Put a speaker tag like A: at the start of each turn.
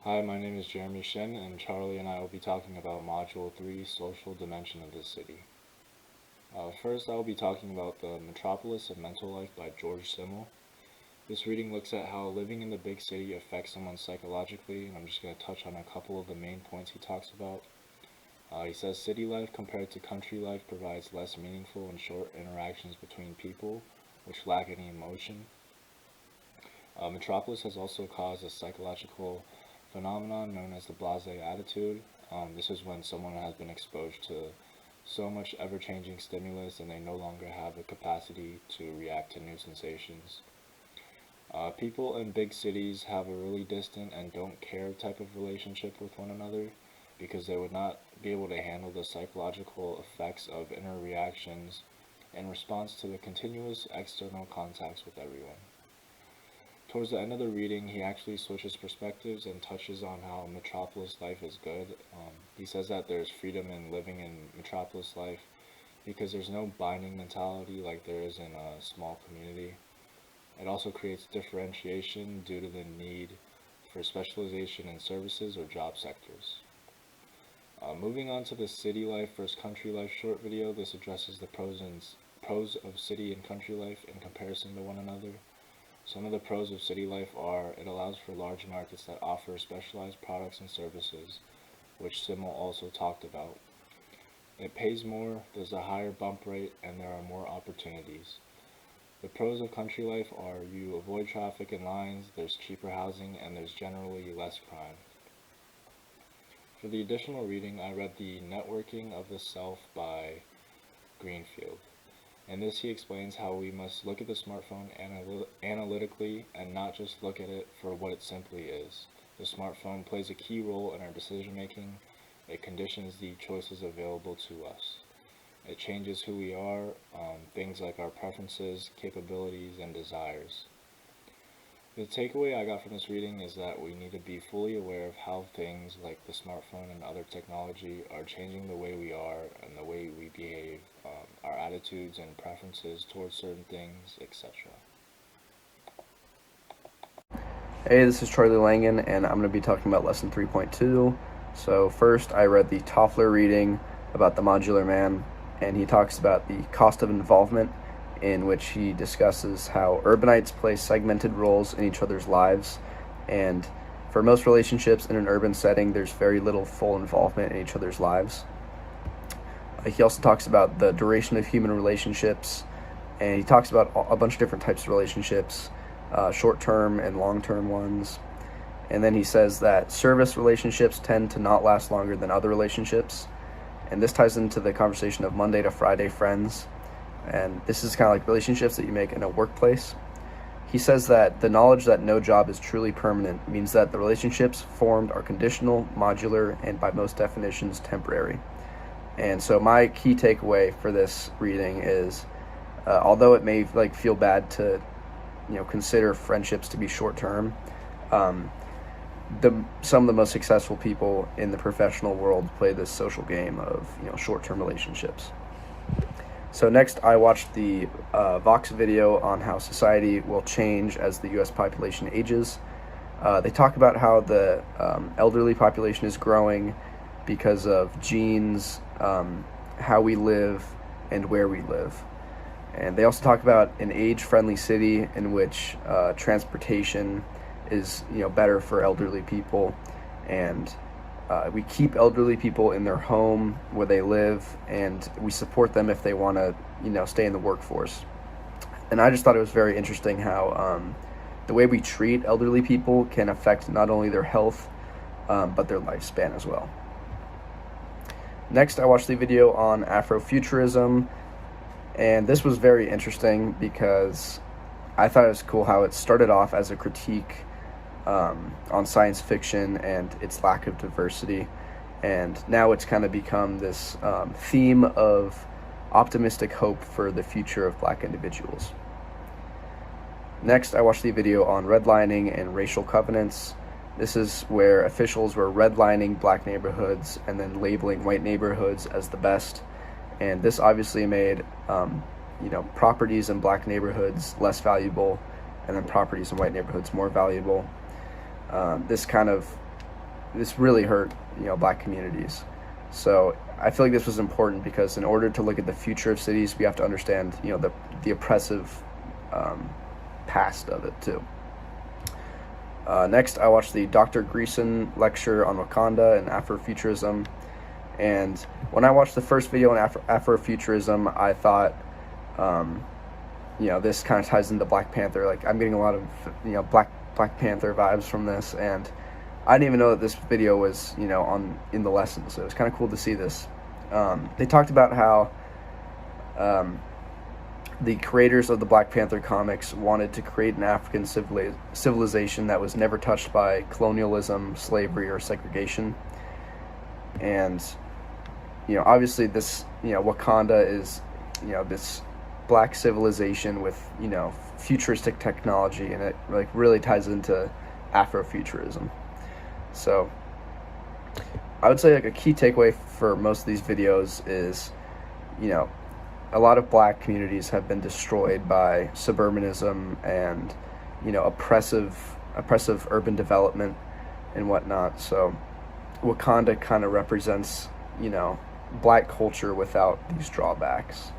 A: Hi, my name is Jeremy Shin, and Charlie and I will be talking about Module 3, Social Dimension of the City. First, I will be talking about The Metropolis of Mental Life by George Simmel. This reading looks at how living in the big city affects someone psychologically, and I'm just going to touch on a couple of the main points he talks about. He says city life compared to country life provides less meaningful and short interactions between people, which lack any emotion. Metropolis has also caused a psychological phenomenon known as the blasé attitude. This is when someone has been exposed to so much ever-changing stimulus and they no longer have the capacity to react to new sensations. People in big cities have a really distant and don't care type of relationship with one another because they would not be able to handle the psychological effects of inner reactions in response to the continuous external contacts with everyone. Towards the end of the reading, he actually switches perspectives and touches on how metropolis life is good. He says that there's freedom in living in metropolis life because there's no binding mentality like there is in a small community. It also creates differentiation due to the need for specialization in services or job sectors. Moving on to the city life versus country life short video, this addresses the pros of city and country life in comparison to one another. Some of the pros of city life are it allows for large markets that offer specialized products and services, which Simmel also talked about. It pays more, there's a higher bump rate, and there are more opportunities. The pros of country life are you avoid traffic and lines, there's cheaper housing, and there's generally less crime. For the additional reading, I read The Networking of the Self by Greenfield. In this, he explains how we must look at the smartphone analytically and not just look at it for what it simply is. The smartphone plays a key role in our decision making. It conditions the choices available to us. It changes who we are, things like our preferences, capabilities, and desires. The takeaway I got from this reading is that we need to be fully aware of how things like the smartphone and other technology are changing the way we are and the way we behave, our attitudes and preferences towards certain things, etc.
B: Hey, this is Charlie Langan, and I'm going to be talking about Lesson 3.2. So first, I read the Toffler reading about the modular man, and he talks about the cost of involvement, in which he discusses how urbanites play segmented roles in each other's lives, and for most relationships in an urban setting, there's very little full involvement in each other's lives. He also talks about the duration of human relationships, and he talks about a bunch of different types of relationships, short-term and long-term ones. And then he says that service relationships tend to not last longer than other relationships, and this ties into the conversation of Monday to Friday friends, and this is kind of like relationships that you make in a workplace. He says that the knowledge that no job is truly permanent means that the relationships formed are conditional, modular, and by most definitions temporary. And so my key takeaway for this reading is, although it may feel bad to, consider friendships to be short term, some of the most successful people in the professional world play this social game of short term relationships. So next, I watched the Vox video on how society will change as the U.S. population ages. They talk about how the elderly population is growing because of genes, how we live, and where we live. And they also talk about an age-friendly city in which transportation is better for elderly people, and we keep elderly people in their home where they live, and we support them if they want to stay in the workforce. And I just thought it was very interesting how the way we treat elderly people can affect not only their health but their lifespan as well. Next, I watched the video on Afrofuturism, and this was very interesting because I thought it was cool how it started off as a critique on science fiction and its lack of diversity, and now it's kind of become this theme of optimistic hope for the future of Black individuals. Next, I watched the video on redlining and racial covenants. This is where officials were redlining Black neighborhoods and then labeling white neighborhoods as the best, and this obviously made properties in Black neighborhoods less valuable, and then properties in white neighborhoods more valuable. This kind of this really hurt, black communities. So I feel like this was important because in order to look at the future of cities, we have to understand, the oppressive past of it too. Next, I watched the Dr. Greason lecture on Wakanda and Afrofuturism. And when I watched the first video on Afrofuturism, I thought, this kind of ties into Black Panther. Like, I'm getting a lot of, Black Panther vibes from this. And I didn't even know that this video was, in the lesson. So it was kind of cool to see this. They talked about how the creators of the Black Panther comics wanted to create an African civilization that was never touched by colonialism, slavery, or segregation. And, obviously this, Wakanda is, this black civilization with, futuristic technology, and it like really ties into Afrofuturism. So I would say like a key takeaway for most of these videos is, a lot of black communities have been destroyed by suburbanism and, oppressive urban development and whatnot. So Wakanda kind of represents, black culture without these drawbacks.